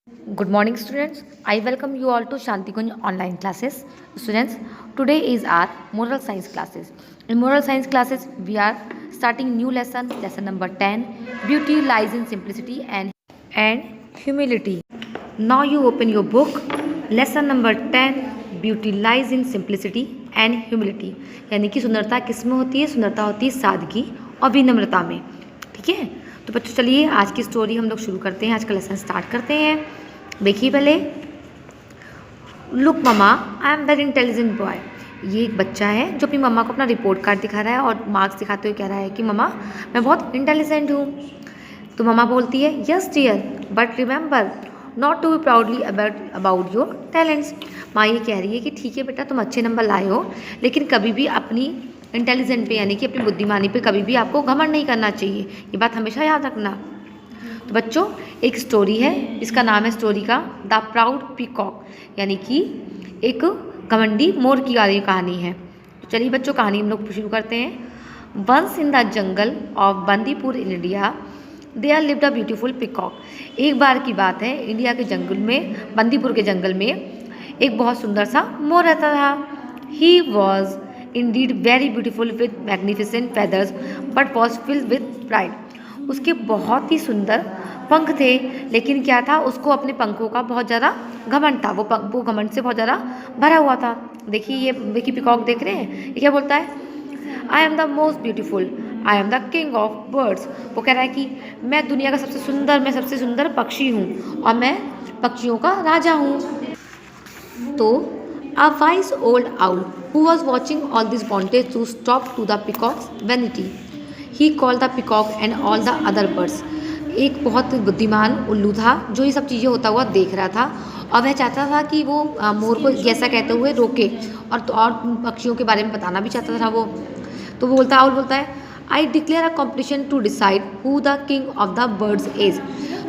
Good morning, students. I welcome you all to Shantikunj online classes. Students, today is our moral science classes. In moral science classes, we are starting new lesson number 10. Beauty lies in simplicity and humility. Now you open your book. Lesson number 10. Beauty lies in simplicity and humility. यानी कि सुंदरता किस में होती है? सुंदरता होती है सादगी और विनम्रता में. ठीक है, तो बच्चों चलिए आज की स्टोरी हम लोग शुरू करते हैं. आज का लेसन स्टार्ट करते हैं. देखिए पहले, look mama, I am very intelligent boy. ये एक बच्चा है जो अपनी मम्मा को अपना रिपोर्ट कार्ड दिखा रहा है और मार्क्स दिखाते हुए कह रहा है कि मम्मा मैं बहुत इंटेलिजेंट हूँ. तो मम्मा बोलती है yes dear, but remember not to be proudly about your talents. माँ ये कह रही है कि ठीक है बेटा, तुम अच्छे नंबर लाए हो, लेकिन कभी भी अपनी इंटेलिजेंट पे यानी कि अपनी बुद्धिमानी पे कभी भी आपको घमंड नहीं करना चाहिए. ये बात हमेशा याद रखना. तो बच्चों एक स्टोरी है, इसका नाम है स्टोरी का द प्राउड पीकॉक, यानी कि एक घमंडी मोर की वाली कहानी है. तो चलिए बच्चों कहानी हम लोग शुरू करते हैं. Once in the jungle of Bandipur in India there lived a beautiful peacock. एक बार की बात है, इंडिया के जंगल में, बंदीपुर के जंगल में एक बहुत सुंदर सा मोर रहता था. He was indeed very beautiful with magnificent feathers but was filled with pride. उसके बहुत ही सुंदर पंख थे, लेकिन क्या था, उसको अपने पंखों का बहुत ज़्यादा घमंड था. वो घमंड से बहुत ज़्यादा भरा हुआ था. देखिए पीकॉक देख रहे हैं, ये क्या बोलता है? I am the most beautiful, I am the king of birds. वो कह रहा है कि मैं दुनिया का सबसे सुंदर पक्षी हूँ और मैं पक्षियों का राजा हूँ. तो a wise old owl who was watching all this wanted to stop to the peacock's vanity. He called the peacock and all the other birds. एक बहुत बुद्धिमान उल्लू था जो ये सब चीज़ें होता हुआ देख रहा था और वह चाहता था कि वो मोर को ऐसा कहते हुए रोके और पक्षियों के बारे में बताना भी चाहता था वो. तो वो आउल बोलता है I declare a competition to decide who the king of the birds is.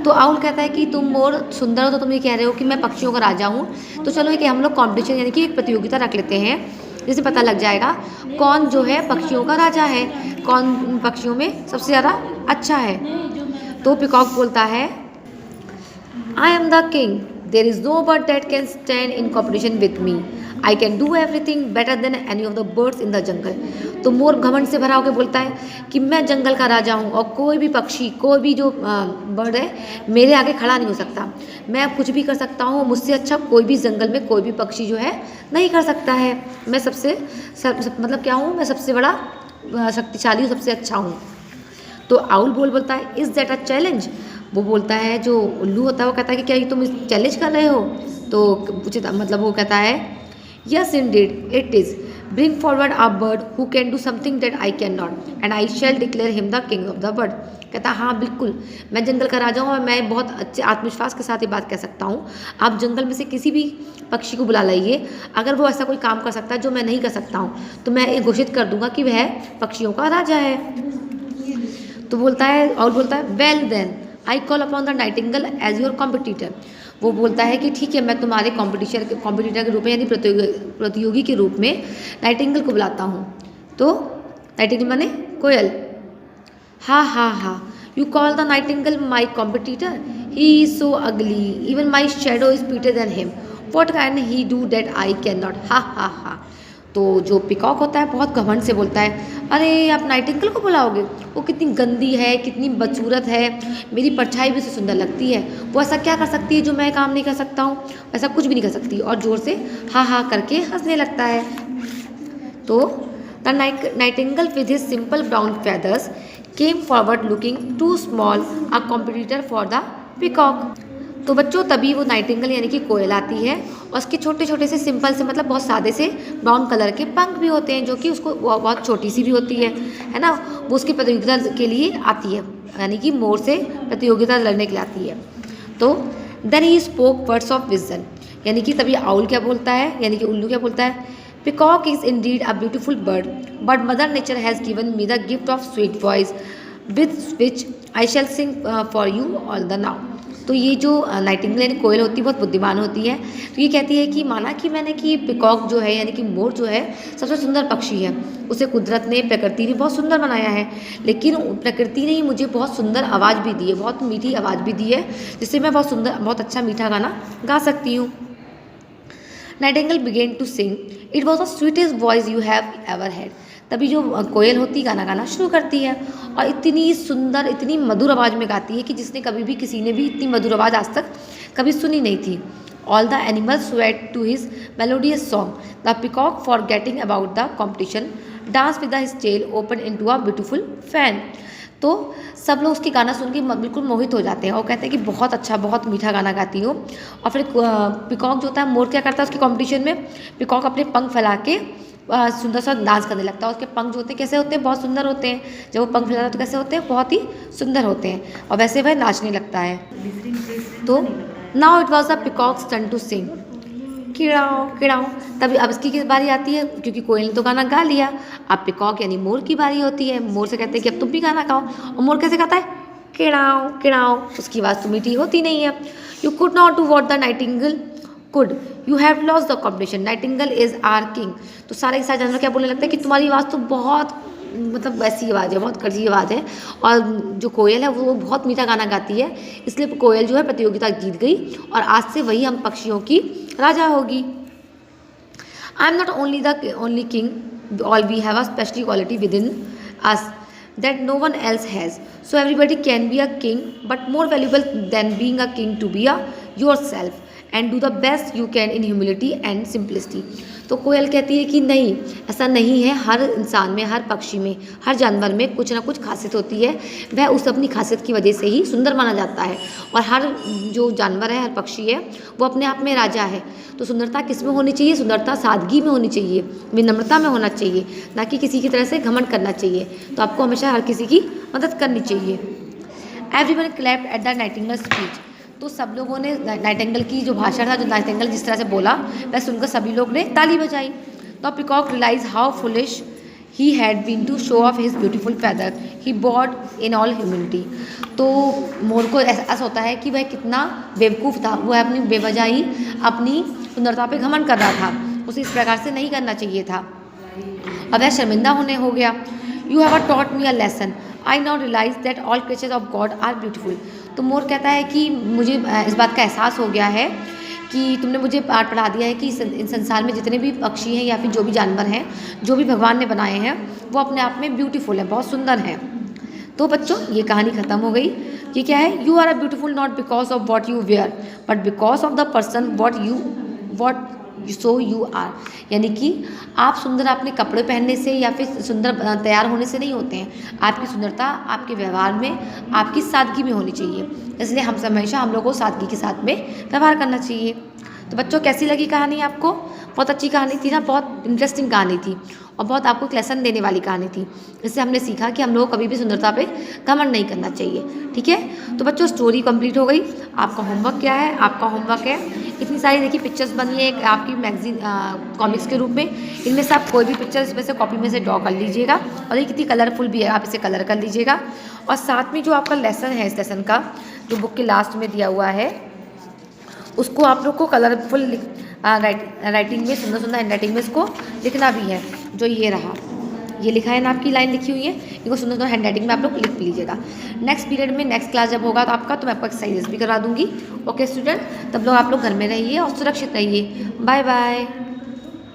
तो आउल कहता है कि तुम मोर सुंदर हो तो तुम ये कह रहे हो कि मैं पक्षियों का राजा हूँ, तो चलो एक हम लोग कॉम्पिटिशन यानी कि एक प्रतियोगिता रख लेते हैं, जिससे पता लग जाएगा कौन जो है पक्षियों का राजा है, कौन पक्षियों में सबसे ज़्यादा अच्छा है. तो पीकॉक बोलता है I am the king, there is no bird that can stand in competition with me. I can do everything better than any of the birds in the jungle. तो मोर घमंड से भरा होकर बोलता है कि मैं जंगल का राजा हूँ और कोई भी पक्षी, कोई भी जो बर्ड है मेरे आगे खड़ा नहीं हो सकता. मैं कुछ भी कर सकता हूँ, मुझसे अच्छा कोई भी जंगल में कोई भी पक्षी जो है नहीं कर सकता है. मैं मतलब क्या हूँ, मैं सबसे बड़ा शक्तिशाली हूँ, सबसे अच्छा हूँ. तो आउल बोलता है इज़ दैट अ चैलेंज. वो बोलता है, जो उल्लू होता है वो कहता है कि क्या तुम इस चैलेंज कर रहे हो? तो मतलब वो कहता है yes indeed it is. Bring forward a bird who can do something that I can not and I shall declare him the king of the bird. कहता हाँ बिल्कुल, मैं जंगल का राजा हूँ और मैं बहुत अच्छे आत्मविश्वास के साथ ये बात कह सकता हूँ. आप जंगल में से किसी भी पक्षी को बुला लाइए, अगर वो ऐसा कोई काम कर सकता है जो मैं नहीं कर सकता हूँ, तो मैं ये घोषित कर दूंगा कि वह पक्षियों का राजा है. तो बोलता है और बोलता है well then I call upon the nightingale as your competitor. वो बोलता है कि ठीक है, मैं तुम्हारे कॉम्पिटिटर के रूप में यानी प्रतियोगी के रूप में नाइटिंगल को बुलाता हूँ. तो नाइटिंगल माने कोयल. हा you call the nightingale my competitor, he is so ugly, even my shadow is better than him, what can he do that I can not. हा. तो जो पीकॉक होता है बहुत घमंड से बोलता है अरे आप नाइटिंगल को बुलाओगे, वो कितनी गंदी है, कितनी बदसूरत है, मेरी परछाई भी उसे सुंदर लगती है, वो ऐसा क्या कर सकती है जो मैं काम नहीं कर सकता हूँ, ऐसा कुछ भी नहीं कर सकती. और ज़ोर से हा करके हंसने लगता है. तो the nightingale with his simple brown feathers came forward looking too small a competitor for the peacock. तो बच्चों तभी वो नाइटिंगल यानी कि कोयल आती है और उसके छोटे छोटे से सिंपल से मतलब बहुत सादे से ब्राउन कलर के पंख भी होते हैं, जो कि उसको बहुत छोटी सी भी होती है ना. वो उसकी प्रतियोगिता के लिए आती है, यानी कि मोर से प्रतियोगिता लड़ने के लिए आती है. तो then he spoke words of vision, यानी कि तभी आउल क्या बोलता है, यानी कि उल्लू क्या बोलता है, peacock is indeed a beautiful bird but mother nature has given me the gift of sweet voice with which I shall sing for you all the now. तो ये जो नाइटिंगेल यानी कोयल होती है बहुत बुद्धिमान होती है। तो ये कहती है कि माना कि मैंने कि पिकॉक जो है यानी कि मोर जो है सबसे सुंदर पक्षी है, उसे कुदरत ने प्रकृति ने बहुत सुंदर बनाया है, लेकिन प्रकृति ने ही मुझे बहुत सुंदर आवाज़ भी दी है, बहुत मीठी आवाज़ भी दी है, जिससे मैं बहुत अच्छा मीठा गाना गा सकती हूँ। Nightingale began to sing, it was the sweetest voice you have ever had. तभी जो कोयल होती गाना गाना शुरू करती है और इतनी सुंदर इतनी मधुर आवाज़ में गाती है कि जिसने कभी भी किसी ने भी इतनी मधुर आवाज़ आज तक कभी सुनी नहीं थी। All the animals swayed to his melodious song, the peacock forgetting about the competition dance with his tail open into a beautiful fan. तो सब लोग उसके गाना सुन के बिल्कुल मोहित हो जाते हैं और कहते हैं कि बहुत अच्छा बहुत मीठा गाना गाती हो। और फिर पिकॉक जो होता है मोर क्या करता है उसके कंपटीशन में, पिकॉक अपने पंख फैला के सुंदर सा डांस करने लगता है। उसके पंख जो होते हैं कैसे होते हैं, बहुत सुंदर होते हैं। जब वो पंख फैलाता है तो कैसे होते हैं, बहुत ही सुंदर होते हैं। और वैसे वह नाचने लगता है। तो now it was the peacock's turn to sing, किड़ाओ किड़ाओ। तभी अब इसकी किस बारी आती है, क्योंकि कोयल ने तो गाना गा लिया, अब पिकॉक यानी मोर की बारी होती है। मोर से कहते हैं कि अब तुम भी गाना गाओ, और मोर कैसे गाता है, किड़ाओ किड़ाओ। उसकी आवाज़ तो मीठी होती नहीं है। You could not do what the nightingale could, you have lost the competition, nightingale is our king. तो सारे के सारे जानवर क्या बोलने लगता है कि तुम्हारी आवाज़ तो बहुत मतलब वैसी आवाज़ है, बहुत कड़वी आवाज़ है, और जो कोयल है वो बहुत मीठा गाना गाती है, इसलिए कोयल जो है प्रतियोगिता जीत गई और आज से वही हम पक्षियों की राजा होगी। I am not only king, all we have a special quality within us that no one else has, so everybody can be a king, but more valuable than being a king to be a yourself and do the best you can in humility and simplicity। तो कोयल कहती है कि नहीं, ऐसा नहीं है, हर इंसान में, हर पक्षी में, हर जानवर में कुछ ना कुछ खासियत होती है, वह उस अपनी खासियत की वजह से ही सुंदर माना जाता है। और हर जो जानवर है, हर पक्षी है, वो अपने आप में राजा है। तो सुंदरता किस में होनी चाहिए, सुंदरता सादगी में होनी चाहिए, विनम्रता में होना चाहिए, ना कि किसी की तरह से घमंड करना चाहिए। तो आपको हमेशा हर किसी की मदद करनी चाहिए। Everyone clapped at the Nightingale speech, तो सब लोगों ने नाइटिंगेल की जो भाषण था, जो नाइटिंगेल जिस तरह से बोला, वह सुनकर सभी लोग ने ताली बजाई। तो peacock realize how foolish he had been to show off his beautiful feather he bowed in all humility. तो मोर को ऐसा होता है कि वह कितना बेवकूफ़ था, वह अपनी बेवजह अपनी सुंदरता पे घमंड कर रहा था, उसे इस प्रकार से नहीं करना चाहिए था, और वह शर्मिंदा होने हो गया। You have taught me a lesson, I now realize that all creatures of God are beautiful. तो मोर कहता है कि मुझे इस बात का एहसास हो गया है कि तुमने मुझे पाठ पढ़ा दिया है कि इस संसार में जितने भी पक्षी हैं या फिर जो भी जानवर हैं, जो भी भगवान ने बनाए हैं, वो अपने आप में ब्यूटीफुल हैं, बहुत सुंदर हैं। तो बच्चों ये कहानी ख़त्म हो गई। ये क्या है, you are a beautiful not because of what you wear but because of the person what so you are. यानी कि आप सुंदर अपने कपड़े पहनने से या फिर सुंदर तैयार होने से नहीं होते हैं, आपकी सुंदरता आपके व्यवहार में, आपकी सादगी में होनी चाहिए। इसलिए हमेशा हम लोगों को सादगी के साथ में व्यवहार करना चाहिए। तो बच्चों कैसी लगी कहानी आपको, बहुत अच्छी कहानी थी ना, बहुत इंटरेस्टिंग कहानी थी और बहुत आपको एक लेसन देने वाली कहानी थी। इससे हमने सीखा कि हम लोगों को कभी भी सुंदरता पे घमंड नहीं करना चाहिए। ठीक है, तो बच्चों स्टोरी कंप्लीट हो गई। आपका होमवर्क क्या है, आपका होमवर्क है इतनी सारी देखिए पिक्चर्स बनी है एक आपकी मैगजीन कॉमिक्स के रूप में। इनमें से आप कोई भी पिक्चर इसमें से कॉपी में से ड्रॉ कर लीजिएगा, और ये कितनी कलरफुल भी है, आप इसे कलर कर लीजिएगा। और साथ में जो आपका लेसन है, इस लेसन का जो बुक के लास्ट में दिया हुआ है, उसको आप लोग को कलरफुल राइटिंग में, सुंदर सुंदर हैंड राइटिंग में इसको लिखना भी है। जो ये रहा, ये लिखा है ना, आपकी लाइन लिखी हुई है, इनको सुंदर सुंदर हैंड राइटिंग में आप लोग लिख लीजिएगा। नेक्स्ट पीरियड में, नेक्स्ट क्लास जब होगा तो आपका, तो मैं आपको एक्सरसाइजेस भी करा दूंगी। ओके स्टूडेंट, तब लोग आप लोग घर में रहिए और सुरक्षित रहिए। Bye bye.